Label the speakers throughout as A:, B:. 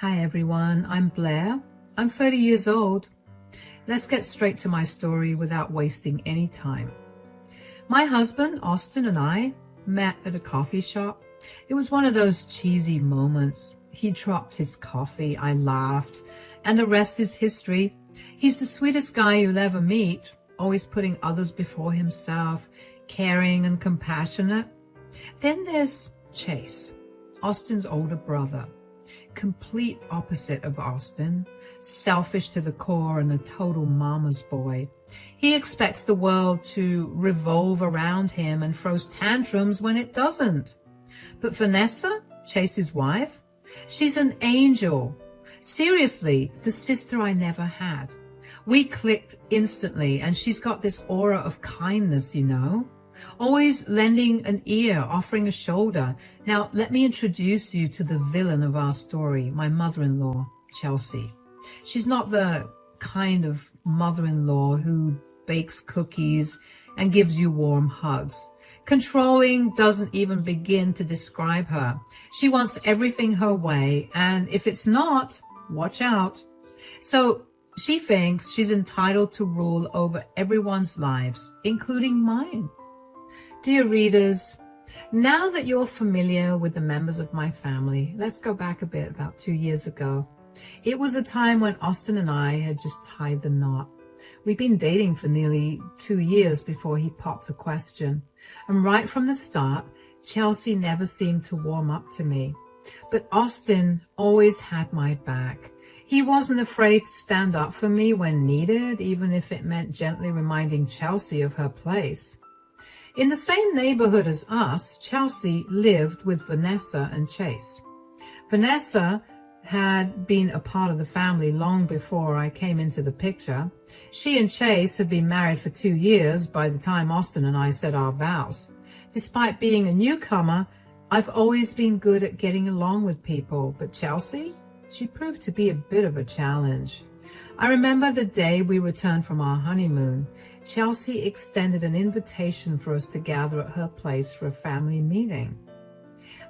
A: Hi everyone, I'm Blair. I'm 30 years old. Let's get straight to my story without wasting any time. My husband, Austin, and I met at a coffee shop. It was one of those cheesy moments. He dropped his coffee, I laughed, and the rest is history. He's the sweetest guy you'll ever meet, always putting others before himself, caring and compassionate. Then there's Chase, Austin's older brother. Complete opposite of Austin, selfish to the core and a total mama's boy. He expects the world to revolve around him and throws tantrums when it doesn't. But Vanessa, Chase's wife, she's an angel. Seriously, the sister I never had. We clicked instantly, and she's got this aura of kindness, you know. Always lending an ear, offering a shoulder. Now, let me introduce you to the villain of our story, my mother-in-law, Chelsea. She's not the kind of mother-in-law who bakes cookies and gives you warm hugs. Controlling doesn't even begin to describe her. She wants everything her way, and if it's not, watch out. So she thinks she's entitled to rule over everyone's lives, including mine. Dear readers, now that you're familiar with the members of my family, let's go back a bit, about 2 years ago. It was a time when Austin and I had just tied the knot. We'd been dating for nearly 2 years before he popped the question. And right from the start, Chelsea never seemed to warm up to me. But Austin always had my back. He wasn't afraid to stand up for me when needed, even if it meant gently reminding Chelsea of her place. In the same neighborhood as us, Chelsea lived with Vanessa and Chase. Vanessa had been a part of the family long before I came into the picture. She and Chase had been married for 2 years by the time Austin and I said our vows. Despite being a newcomer, I've always been good at getting along with people, but Chelsea, she proved to be a bit of a challenge. I remember the day we returned from our honeymoon. Chelsea extended an invitation for us to gather at her place for a family meeting.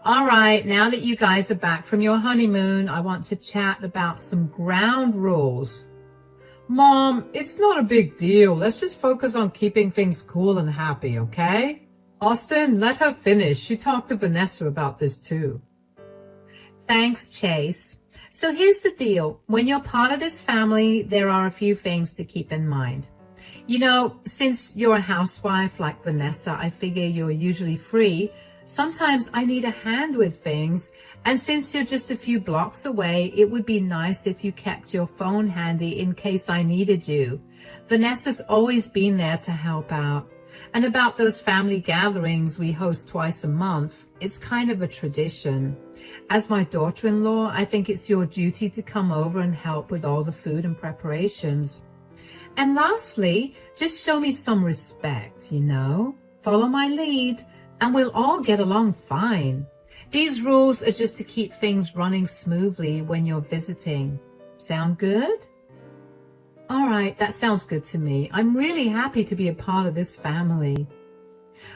A: All right, now that you guys are back from your honeymoon, I want to chat about some ground rules. Mom, it's not a big deal. Let's just focus on keeping things cool and happy, okay? Austin, let her finish. She talked to Vanessa about this too. Thanks, Chase. So here's the deal. When you're part of this family, there are a few things to keep in mind. You know, since you're a housewife like Vanessa, I figure you're usually free. Sometimes I need a hand with things, and since you're just a few blocks away, it would be nice if you kept your phone handy in case I needed you. Vanessa's always been there to help out. And about those family gatherings we host twice a month, it's kind of a tradition. As my daughter-in-law, I think it's your duty to come over and help with all the food and preparations. And lastly, just show me some respect, you know. Follow my lead, and we'll all get along fine. These rules are just to keep things running smoothly when you're visiting. Sound good? All right, that sounds good to me. I'm really happy to be a part of this family.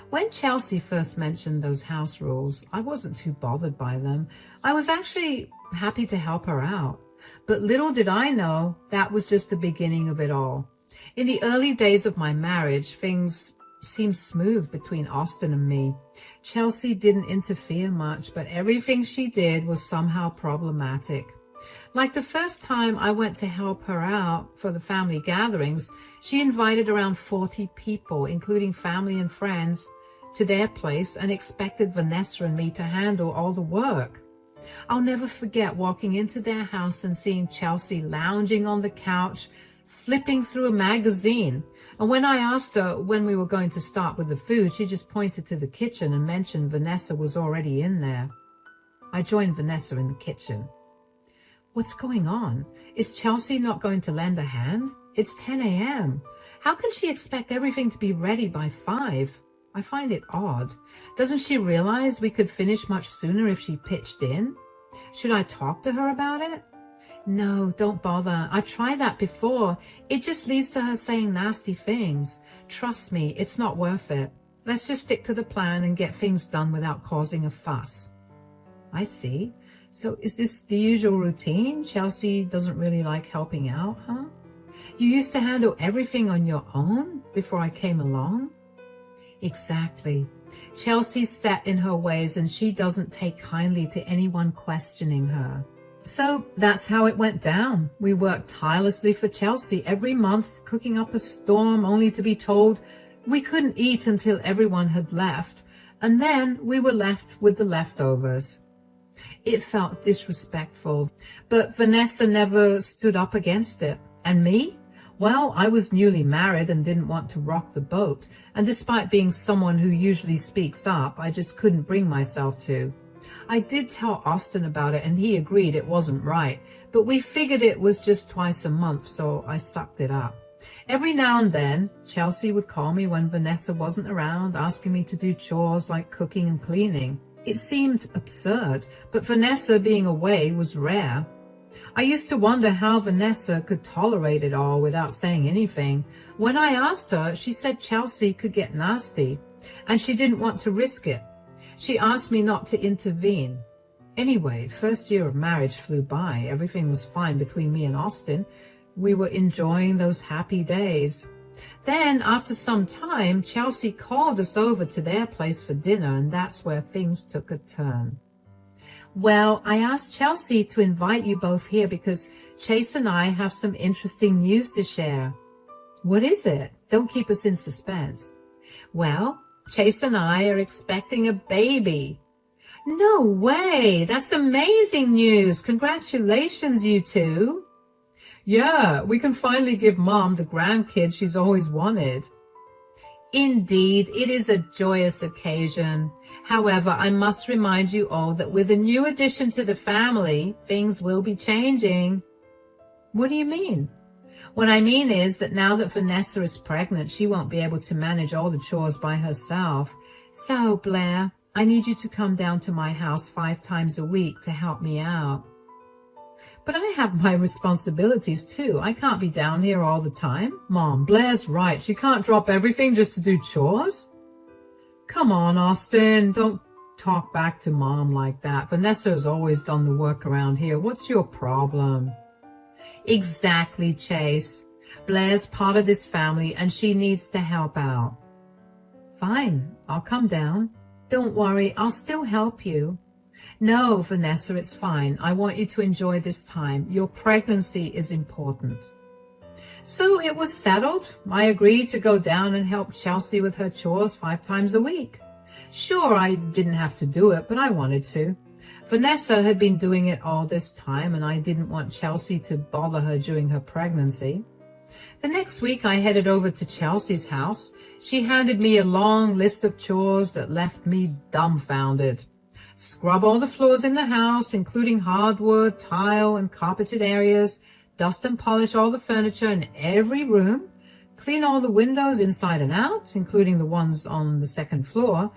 A: When Chelsea first mentioned those house rules, I wasn't too bothered by them. I was actually happy to help her out. But little did I know that was just the beginning of it all. In the early days of my marriage, things seemed smooth between Austin and me. Chelsea didn't interfere much, but everything she did was somehow problematic. Like the first time I went to help her out for the family gatherings, she invited around 40 people, including family and friends, to their place and expected Vanessa and me to handle all the work. I'll never forget walking into their house and seeing Chelsea lounging on the couch, flipping through a magazine. And when I asked her when we were going to start with the food, she just pointed to the kitchen and mentioned Vanessa was already in there. I joined Vanessa in the kitchen. What's going on? Is Chelsea not going to lend a hand? It's 10 a.m. How can she expect everything to be ready by 5? I find it odd. Doesn't she realize we could finish much sooner if she pitched in? Should I talk to her about it? No, don't bother. I've tried that before. It just leads to her saying nasty things. Trust me, it's not worth it. Let's just stick to the plan and get things done without causing a fuss. I see. So is this the usual routine? Chelsea doesn't really like helping out, huh? You used to handle everything on your own before I came along? Exactly. Chelsea's set in her ways and she doesn't take kindly to anyone questioning her. So that's how it went down. We worked tirelessly for Chelsea every month, cooking up a storm only to be told we couldn't eat until everyone had left, and then we were left with the leftovers. It felt disrespectful, but Vanessa never stood up against it. And me? Well, I was newly married and didn't want to rock the boat, and despite being someone who usually speaks up, I just couldn't bring myself to. I did tell Austin about it and he agreed it wasn't right, but we figured it was just twice a month, so I sucked it up. Every now and then, Chelsea would call me when Vanessa wasn't around, asking me to do chores like cooking and cleaning. It seemed absurd, but Vanessa being away was rare. I used to wonder how Vanessa could tolerate it all without saying anything. When I asked her, she said Chelsea could get nasty, and she didn't want to risk it. She asked me not to intervene. Anyway, first year of marriage flew by. Everything was fine between me and Austin. We were enjoying those happy days. Then, after some time, Chelsea called us over to their place for dinner, and that's where things took a turn. Well, I asked Chelsea to invite you both here because Chase and I have some interesting news to share. What is it? Don't keep us in suspense. Well, Chase and I are expecting a baby. No way! That's amazing news! Congratulations, you two! Yeah, we can finally give Mom the grandkid she's always wanted. Indeed, it is a joyous occasion. However, I must remind you all that with a new addition to the family, things will be changing. What do you mean? What I mean is that now that Vanessa is pregnant, she won't be able to manage all the chores by herself. So, Blair, I need you to come down to my house 5 times a week to help me out. But I have my responsibilities too. I can't be down here all the time. Mom, Blair's right. She can't drop everything just to do chores. Come on, Austin. Don't talk back to Mom like that. Vanessa has always done the work around here. What's your problem? Exactly, Chase. Blair's part of this family and she needs to help out. Fine, I'll come down. Don't worry, I'll still help you. No, Vanessa, it's fine. I want you to enjoy this time. Your pregnancy is important. So it was settled. I agreed to go down and help Chelsea with her chores 5 times a week. Sure, I didn't have to do it, but I wanted to. Vanessa had been doing it all this time, and I didn't want Chelsea to bother her during her pregnancy. The next week, I headed over to Chelsea's house. She handed me a long list of chores that left me dumbfounded. Scrub all the floors in the house, including hardwood, tile, and carpeted areas. Dust and polish all the furniture in every room. Clean all the windows inside and out, including the ones on the second floor.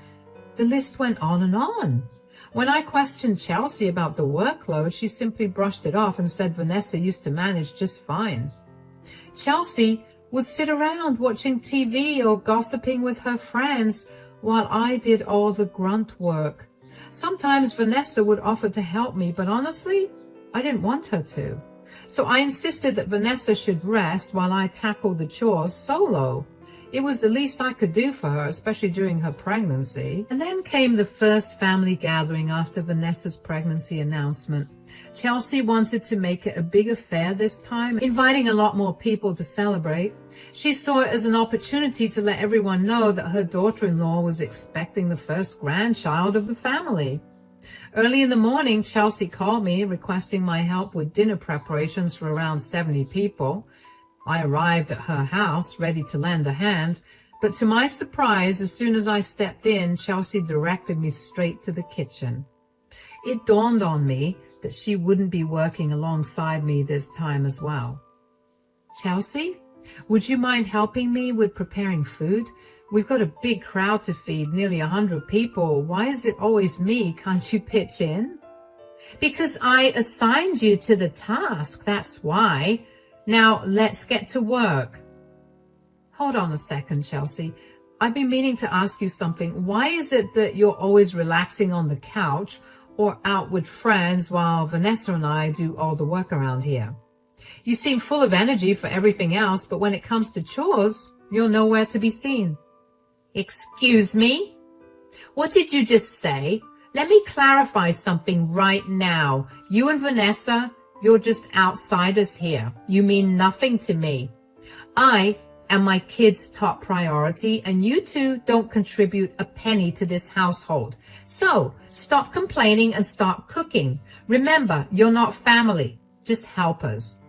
A: The list went on and on. When I questioned Chelsea about the workload, she simply brushed it off and said Vanessa used to manage just fine. Chelsea would sit around watching TV or gossiping with her friends while I did all the grunt work. Sometimes Vanessa would offer to help me, but honestly, I didn't want her to. So I insisted that Vanessa should rest while I tackled the chores solo. It was the least I could do for her, especially during her pregnancy. And then came the first family gathering after Vanessa's pregnancy announcement. Chelsea wanted to make it a big affair this time, inviting a lot more people to celebrate. She saw it as an opportunity to let everyone know that her daughter-in-law was expecting the first grandchild of the family. Early in the morning, Chelsea called me requesting my help with dinner preparations for around 70 people. I arrived at her house, ready to lend a hand, but to my surprise, as soon as I stepped in, Chelsea directed me straight to the kitchen. It dawned on me that she wouldn't be working alongside me this time as well. Chelsea, would you mind helping me with preparing food? We've got a big crowd to feed, nearly 100 people. Why is it always me? Can't you pitch in? Because I assigned you to the task, that's why. Now, let's get to work. Hold on a second, Chelsea. I've been meaning to ask you something. Why is it that you're always relaxing on the couch or out with friends while Vanessa and I do all the work around here. You seem full of energy for everything else, but when it comes to chores, you're nowhere to be seen. Excuse me? What did you just say? Let me clarify something right now. You and Vanessa, you're just outsiders here. You mean nothing to me. I am my kids' top priority, and you two don't contribute a penny to this household. So stop complaining and start cooking. Remember, you're not family, just helpers.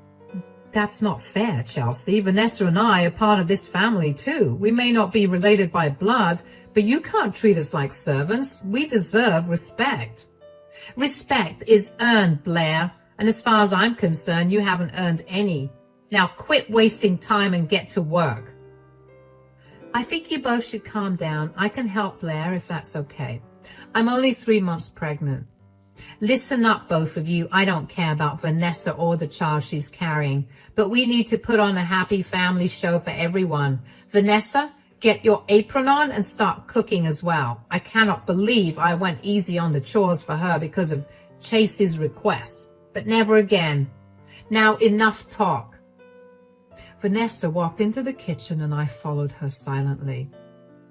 A: That's not fair, Chelsea. Vanessa and I are part of this family too. We may not be related by blood, but you can't treat us like servants. We deserve respect. Respect is earned, Blair, and as far as I'm concerned, you haven't earned any. Now quit wasting time and get to work. I think you both should calm down. I can help Blair if that's okay. I'm only 3 months pregnant. Listen up, both of you. I don't care about Vanessa or the child she's carrying, but we need to put on a happy family show for everyone. Vanessa, get your apron on and start cooking as well. I cannot believe I went easy on the chores for her because of Chase's request, but never again. Now enough talk. Vanessa walked into the kitchen and I followed her silently.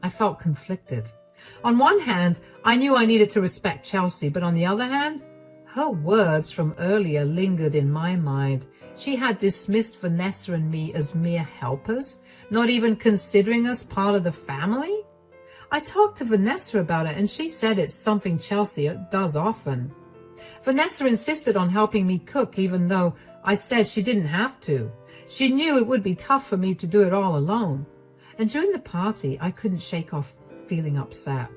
A: I felt conflicted. On one hand, I knew I needed to respect Chelsea, but on the other hand, her words from earlier lingered in my mind. She had dismissed Vanessa and me as mere helpers, not even considering us part of the family. I talked to Vanessa about it, and she said it's something Chelsea does often. Vanessa insisted on helping me cook, even though I said she didn't have to. She knew it would be tough for me to do it all alone. And during the party, I couldn't shake off feeling upset.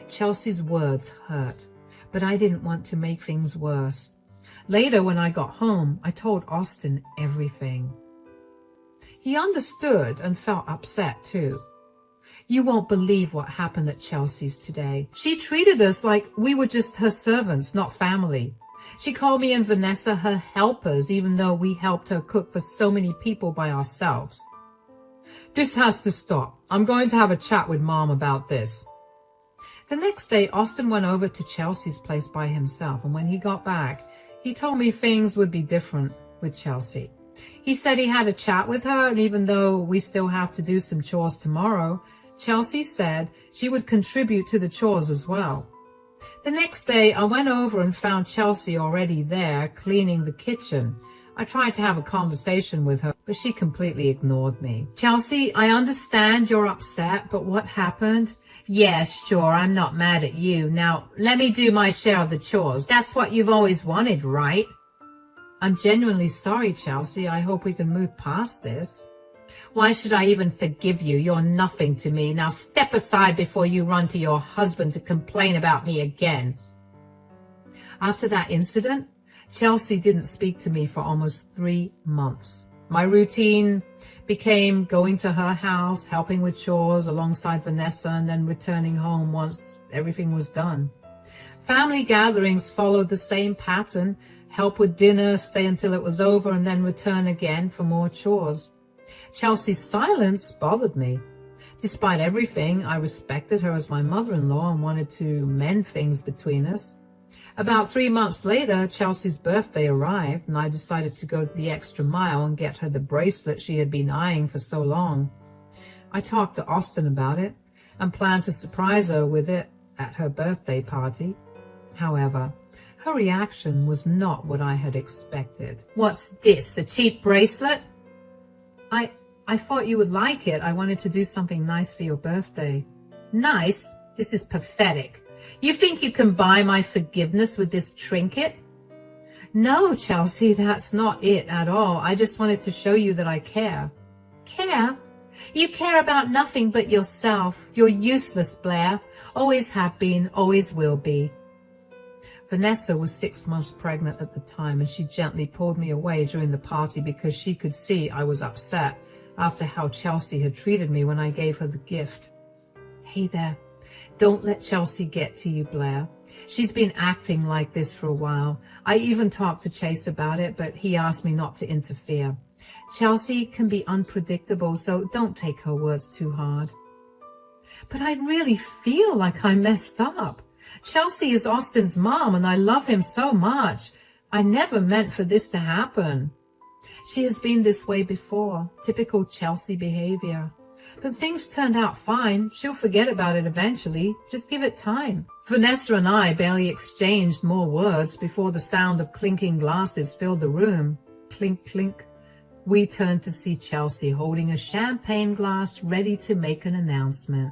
A: Chelsea's words hurt, but I didn't want to make things worse. Later, when I got home, I told Austin everything. He understood and felt upset too. You won't believe what happened at Chelsea's today. She treated us like we were just her servants, not family. She called me and Vanessa her helpers, even though we helped her cook for so many people by ourselves. This has to stop. I'm going to have a chat with Mom about this. The next day, Austin went over to Chelsea's place by himself, and when he got back, he told me things would be different with Chelsea. He said he had a chat with her, and even though we still have to do some chores tomorrow, Chelsea said she would contribute to the chores as well. The next day, I went over and found Chelsea already there, cleaning the kitchen. I tried to have a conversation with her, but she completely ignored me. Chelsea, I understand you're upset, but what happened? Yeah, sure, I'm not mad at you. Now, let me do my share of the chores. That's what you've always wanted, right? I'm genuinely sorry, Chelsea. I hope we can move past this. Why should I even forgive you? You're nothing to me. Now step aside before you run to your husband to complain about me again. After that incident, Chelsea didn't speak to me for almost 3 months. My routine became going to her house, helping with chores alongside Vanessa, and then returning home once everything was done. Family gatherings followed the same pattern: help with dinner, stay until it was over, and then return again for more chores. Chelsea's silence bothered me. Despite everything, I respected her as my mother-in-law and wanted to mend things between us. About 3 months later, Chelsea's birthday arrived, and I decided to go the extra mile and get her the bracelet she had been eyeing for so long. I talked to Austin about it and planned to surprise her with it at her birthday party. However, her reaction was not what I had expected. What's this, a cheap bracelet? I thought you would like it. I wanted to do something nice for your birthday. Nice? This is pathetic. You think you can buy my forgiveness with this trinket? No, Chelsea, that's not it at all. I just wanted to show you that I care. Care? You care about nothing but yourself. You're useless, Blair. Always have been, always will be. Vanessa was 6 months pregnant at the time, and she gently pulled me away during the party because she could see I was upset after how Chelsea had treated me when I gave her the gift. Hey there. Don't let Chelsea get to you, Blair. She's been acting like this for a while. I even talked to Chase about it, but he asked me not to interfere. Chelsea can be unpredictable, so don't take her words too hard. But I really feel like I messed up. Chelsea is Austin's mom and I love him so much. I never meant for this to happen. She has been this way before, typical Chelsea behavior. But things turned out fine. She'll forget about it eventually. Just give it time. Vanessa and I barely exchanged more words before the sound of clinking glasses filled the room. Clink, clink. We turned to see Chelsea holding a champagne glass ready to make an announcement.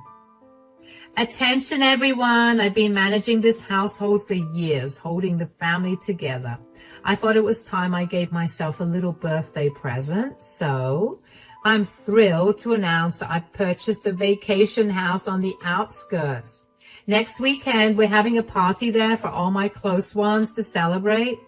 A: Attention everyone, I've been managing this household for years, holding the family together. I thought it was time I gave myself a little birthday present, so I'm thrilled to announce that I've purchased a vacation house on the outskirts. Next weekend, we're having a party there for all my close ones to celebrate.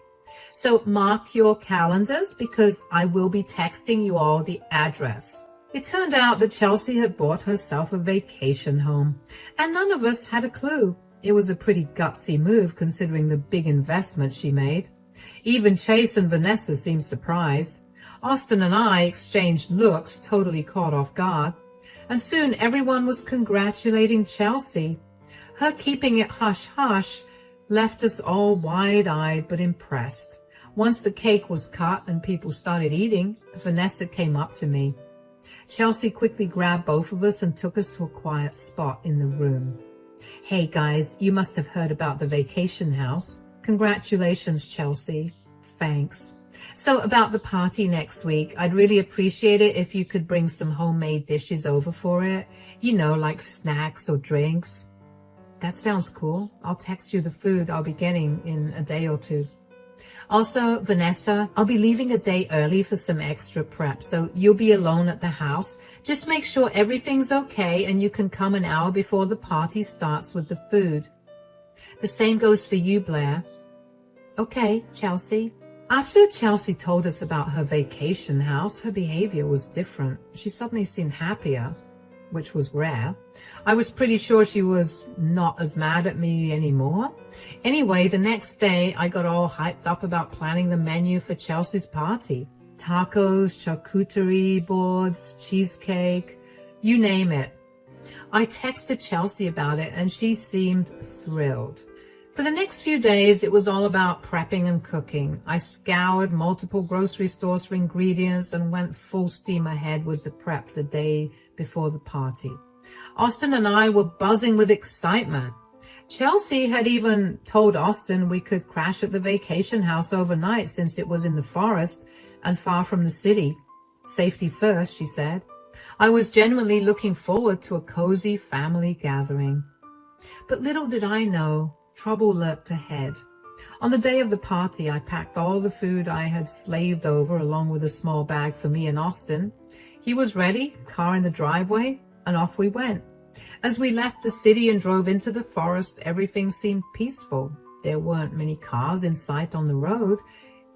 A: So mark your calendars because I will be texting you all the address. It turned out that Chelsea had bought herself a vacation home, and none of us had a clue. It was a pretty gutsy move considering the big investment she made. Even Chase and Vanessa seemed surprised. Austin and I exchanged looks, totally caught off guard, and soon everyone was congratulating Chelsea. Her keeping it hush-hush left us all wide-eyed but impressed. Once the cake was cut and people started eating, Vanessa came up to me. Chelsea quickly grabbed both of us and took us to a quiet spot in the room. Hey guys, you must have heard about the vacation house. Congratulations, Chelsea. Thanks. So about the party next week, I'd really appreciate it if you could bring some homemade dishes over for it. You know, like snacks or drinks. That sounds cool. I'll text you the food I'll be getting in a day or two. Also, Vanessa, I'll be leaving a day early for some extra prep, so you'll be alone at the house. Just make sure everything's okay and you can come an hour before the party starts with the food. The same goes for you, Blair. Okay, Chelsea. After Chelsea told us about her vacation house, her behavior was different. She suddenly seemed happier, which was rare. I was pretty sure she was not as mad at me anymore. Anyway, the next day, I got all hyped up about planning the menu for Chelsea's party. Tacos, charcuterie boards, cheesecake, you name it. I texted Chelsea about it and she seemed thrilled. For the next few days, it was all about prepping and cooking. I scoured multiple grocery stores for ingredients and went full steam ahead with the prep the day before the party. Austin and I were buzzing with excitement. Chelsea had even told Austin we could crash at the vacation house overnight since it was in the forest and far from the city. Safety first, she said. I was genuinely looking forward to a cozy family gathering. But little did I know, trouble lurked ahead. On the day of the party, I packed all the food I had slaved over along with a small bag for me and Austin. He was ready, car in the driveway, and off we went. As we left the city and drove into the forest, everything seemed peaceful. There weren't many cars in sight on the road.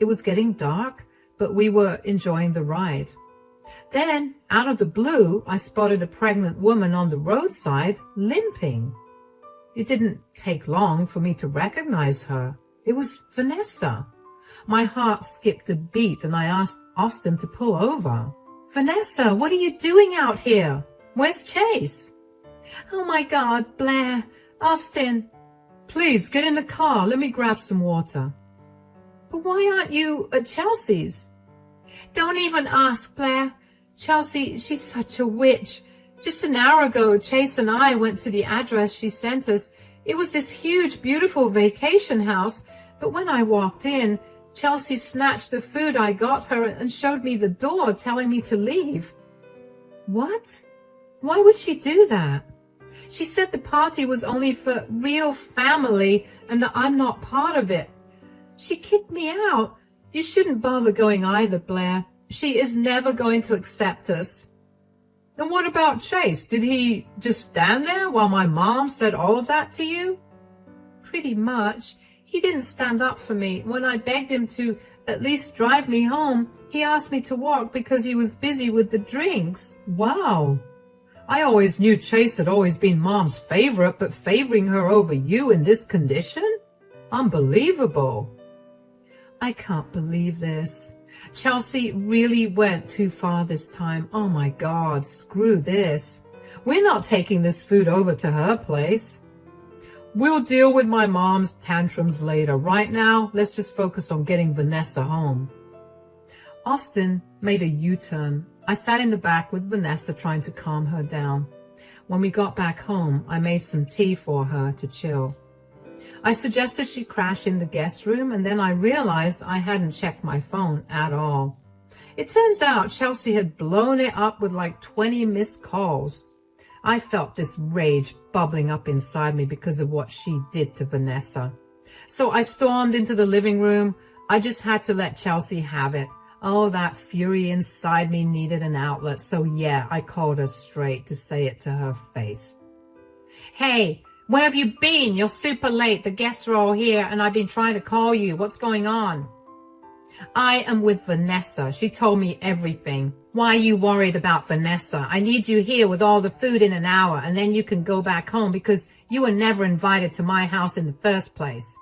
A: It was getting dark, but we were enjoying the ride. Then, out of the blue, I spotted a pregnant woman on the roadside, limping. It didn't take long for me to recognize her. It was Vanessa. My heart skipped a beat and I asked Austin to pull over. Vanessa, what are you doing out here? Where's Chase? Oh my God, Blair, Austin. Please, get in the car. Let me grab some water. But why aren't you at Chelsea's? Don't even ask, Blair. Chelsea, she's such a witch. Just an hour ago, Chase and I went to the address she sent us. It was this huge, beautiful vacation house. But when I walked in, Chelsea snatched the food I got her and showed me the door, telling me to leave. What? Why would she do that? She said the party was only for real family and that I'm not part of it. She kicked me out. You shouldn't bother going either, Blair. She is never going to accept us. And what about Chase? Did he just stand there while my mom said all of that to you? Pretty much. He didn't stand up for me. When I begged him to at least drive me home, he asked me to walk because he was busy with the drinks. Wow. I always knew Chase had always been Mom's favorite, but favoring her over you in this condition? Unbelievable. I can't believe this. Chelsea really went too far this time. Oh my God, screw this. We're not taking this food over to her place. We'll deal with my mom's tantrums later. Right now, let's just focus on getting Vanessa home. Austin made a U-turn. I sat in the back with Vanessa trying to calm her down. When we got back home, I made some tea for her to chill. I suggested she crash in the guest room, and then I realized I hadn't checked my phone at all. It turns out Chelsea had blown it up with like 20 missed calls. I felt this rage bubbling up inside me because of what she did to Vanessa. So I stormed into the living room. I just had to let Chelsea have it. Oh, that fury inside me needed an outlet. So yeah, I called her straight to say it to her face. Hey, where have you been? You're super late. The guests are all here and I've been trying to call you. What's going on? I am with Vanessa. She told me everything. Why are you worried about Vanessa? I need you here with all the food in an hour, and then you can go back home because you were never invited to my house in the first place.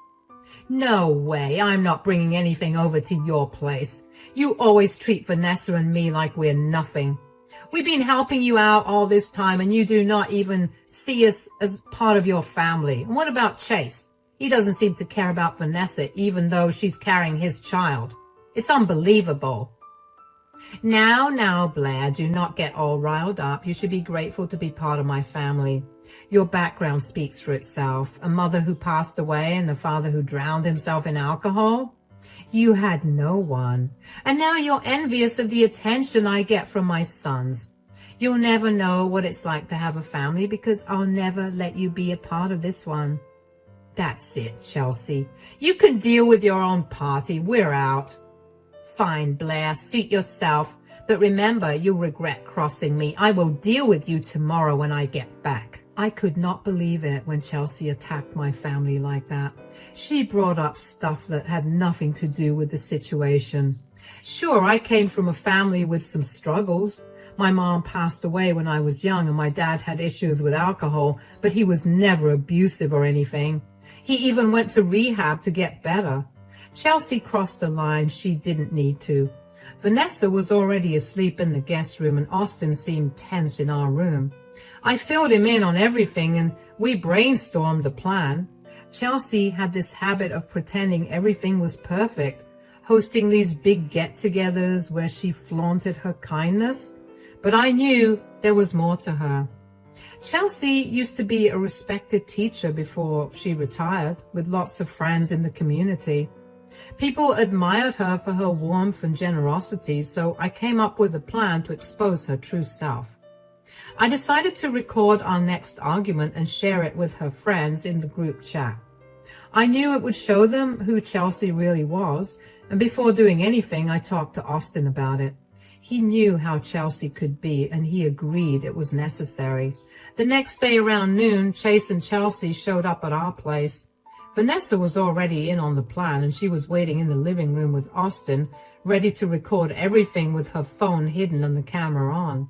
A: No way. I'm not bringing anything over to your place. You always treat Vanessa and me like we're nothing. We've been helping you out all this time, and you do not even see us as part of your family. And what about Chase? He doesn't seem to care about Vanessa, even though she's carrying his child. It's unbelievable. Now, Blair, do not get all riled up. You should be grateful to be part of my family. Your background speaks for itself. A mother who passed away and a father who drowned himself in alcohol. You had no one. And now you're envious of the attention I get from my sons. You'll never know what it's like to have a family because I'll never let you be a part of this one. That's it, Chelsea. You can deal with your own party. We're out. Fine, Blair, suit yourself. But remember, you'll regret crossing me. I will deal with you tomorrow when I get back. I could not believe it when Chelsea attacked my family like that. She brought up stuff that had nothing to do with the situation. Sure, I came from a family with some struggles. My mom passed away when I was young and my dad had issues with alcohol, but he was never abusive or anything. He even went to rehab to get better. Chelsea crossed a line she didn't need to. Vanessa was already asleep in the guest room and Austin seemed tense in our room. I filled him in on everything and we brainstormed a plan. Chelsea had this habit of pretending everything was perfect, hosting these big get-togethers where she flaunted her kindness. But I knew there was more to her. Chelsea used to be a respected teacher before she retired, with lots of friends in the community. People admired her for her warmth and generosity, so I came up with a plan to expose her true self. I decided to record our next argument and share it with her friends in the group chat. I knew it would show them who Chelsea really was, and before doing anything, I talked to Austin about it. He knew how Chelsea could be, and he agreed it was necessary. The next day around noon, Chase and Chelsea showed up at our place. Vanessa was already in on the plan, and she was waiting in the living room with Austin, ready to record everything with her phone hidden and the camera on.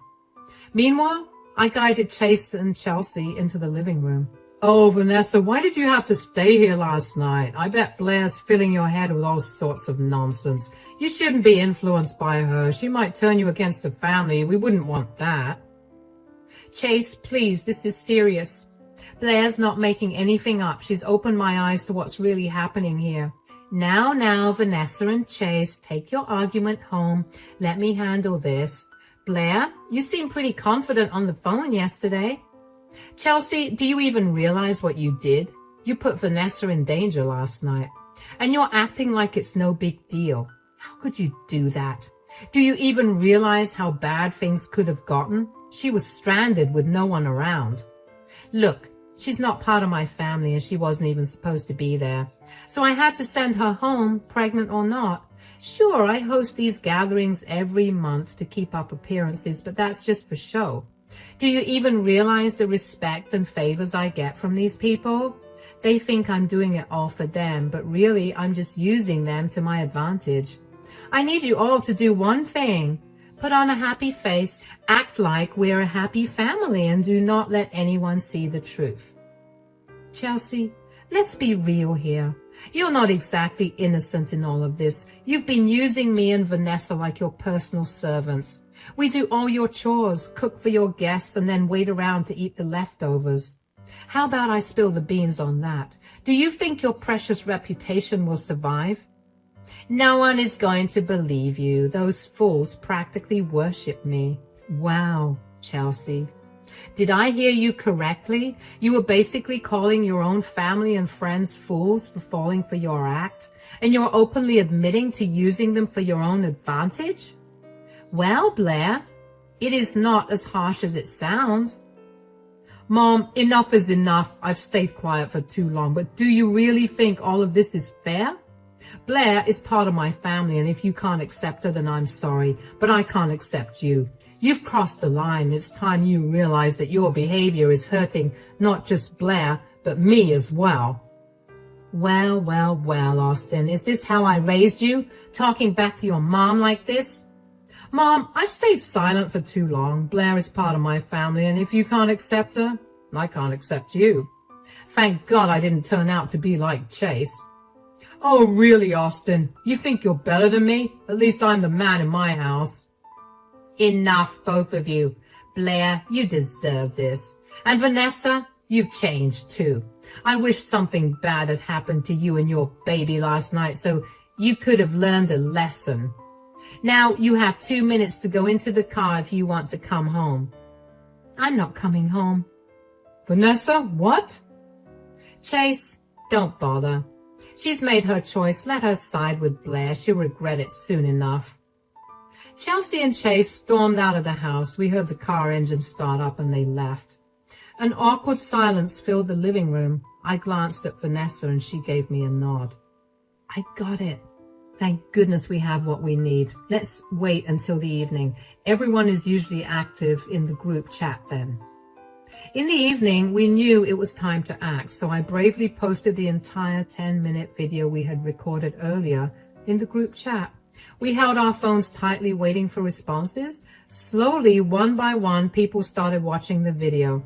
A: Meanwhile, I guided Chase and Chelsea into the living room. Oh, Vanessa, why did you have to stay here last night? I bet Blair's filling your head with all sorts of nonsense. You shouldn't be influenced by her. She might turn you against the family. We wouldn't want that. Chase, please, this is serious. Blair's not making anything up. She's opened my eyes to what's really happening here. Now, Vanessa and Chase, take your argument home. Let me handle this. Blair, you seemed pretty confident on the phone yesterday. Chelsea, do you even realize what you did? You put Vanessa in danger last night, and you're acting like it's no big deal. How could you do that? Do you even realize how bad things could have gotten? She was stranded with no one around. Look, she's not part of my family and she wasn't even supposed to be there. So I had to send her home, pregnant or not. Sure, I host these gatherings every month to keep up appearances, but that's just for show. Do you even realize the respect and favors I get from these people? They think I'm doing it all for them, but really I'm just using them to my advantage. I need you all to do one thing. Put on a happy face, act like we're a happy family, and do not let anyone see the truth. Chelsea, let's be real here. You're not exactly innocent in all of this. You've been using me and Vanessa like your personal servants. We do all your chores, cook for your guests, and then wait around to eat the leftovers. How about I spill the beans on that? Do you think your precious reputation will survive? No one is going to believe you. Those fools practically worship me. Wow, Chelsea. Did I hear you correctly? You were basically calling your own family and friends fools for falling for your act, and you're openly admitting to using them for your own advantage? Well, Blair, it is not as harsh as it sounds. Mom, enough is enough. I've stayed quiet for too long, but do you really think all of this is fair? Blair is part of my family, and if you can't accept her, then I'm sorry, but I can't accept you. You've crossed the line. It's time you realize that your behavior is hurting not just Blair, but me as well. Well, well, well, Austin, is this how I raised you? Talking back to your mom like this? Mom, I've stayed silent for too long. Blair is part of my family, and if you can't accept her, I can't accept you. Thank God I didn't turn out to be like Chase. Oh, really, Austin? You think you're better than me? At least I'm the man in my house. Enough, both of you. Blair, you deserve this. And Vanessa, you've changed too. I wish something bad had happened to you and your baby last night so you could have learned a lesson. Now you have 2 minutes to go into the car if you want to come home. I'm not coming home. Vanessa, what? Chase, don't bother. She's made her choice. Let her side with Blair. She'll regret it soon enough. Chelsea and Chase stormed out of the house. We heard the car engine start up and they left. An awkward silence filled the living room. I glanced at Vanessa and she gave me a nod. I got it. Thank goodness we have what we need. Let's wait until the evening. Everyone is usually active in the group chat then. In the evening, we knew it was time to act, so I bravely posted the entire 10-minute video we had recorded earlier in the group chat. We held our phones tightly, waiting for responses. Slowly, one by one, people started watching the video.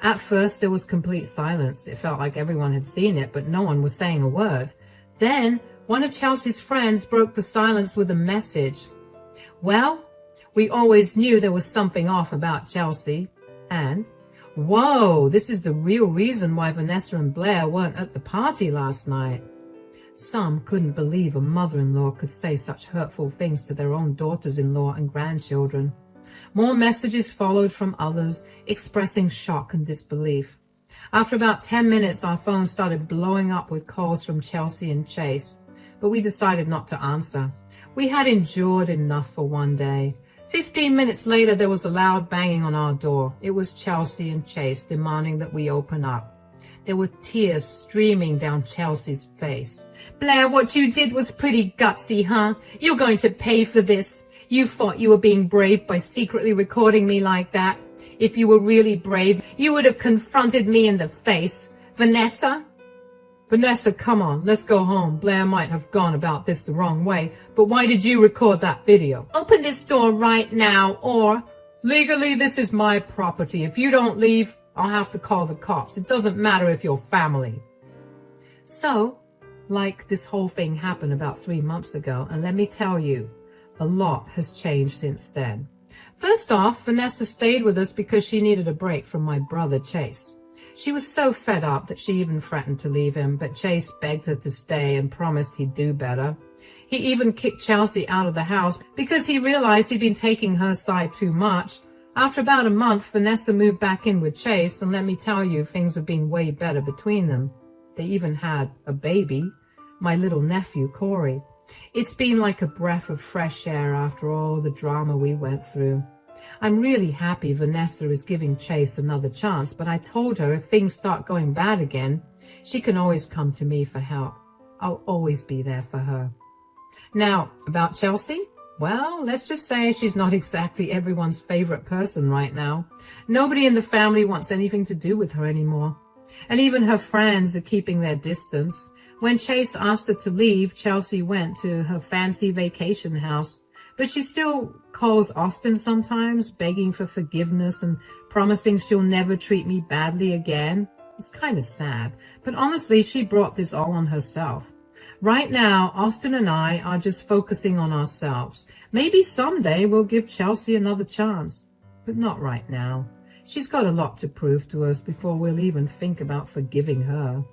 A: At first, there was complete silence. It felt like everyone had seen it, but no one was saying a word. Then, one of Chelsea's friends broke the silence with a message. Well, we always knew there was something off about Chelsea. And, whoa, this is the real reason why Vanessa and Blair weren't at the party last night. Some couldn't believe a mother-in-law could say such hurtful things to their own daughters-in-law and grandchildren. More messages followed from others, expressing shock and disbelief. After about 10 minutes, our phone started blowing up with calls from Chelsea and Chase, but we decided not to answer. We had endured enough for one day. 15 minutes later, there was a loud banging on our door. It was Chelsea and Chase demanding that we open up. There were tears streaming down Chelsea's face. Blair, what you did was pretty gutsy, huh? You're going to pay for this. You thought you were being brave by secretly recording me like that. If you were really brave, you would have confronted me in the face. Vanessa? Vanessa, come on, let's go home. Blair might have gone about this the wrong way, but why did you record that video? Open this door right now, or... Legally, this is my property. If you don't leave, I'll have to call the cops. It doesn't matter if you're family. So, like this whole thing happened about 3 months ago, and let me tell you, a lot has changed since then. First off, Vanessa stayed with us because she needed a break from my brother Chase. She was so fed up that she even threatened to leave him, but Chase begged her to stay and promised he'd do better. He even kicked Chelsea out of the house because he realized he'd been taking her side too much. After about a month, Vanessa moved back in with Chase, and let me tell you, things have been way better between them. They even had a baby, my little nephew, Corey. It's been like a breath of fresh air after all the drama we went through. I'm really happy Vanessa is giving Chase another chance, but I told her if things start going bad again, she can always come to me for help. I'll always be there for her. Now, about Chelsea? Well, let's just say she's not exactly everyone's favorite person right now. Nobody in the family wants anything to do with her anymore. And even her friends are keeping their distance. When Chase asked her to leave, Chelsea went to her fancy vacation house. But she still calls Austin sometimes, begging for forgiveness and promising she'll never treat me badly again. It's kind of sad, but honestly, she brought this all on herself. Right now, Austin and I are just focusing on ourselves. Maybe someday we'll give Chelsea another chance, but not right now. She's got a lot to prove to us before we'll even think about forgiving her.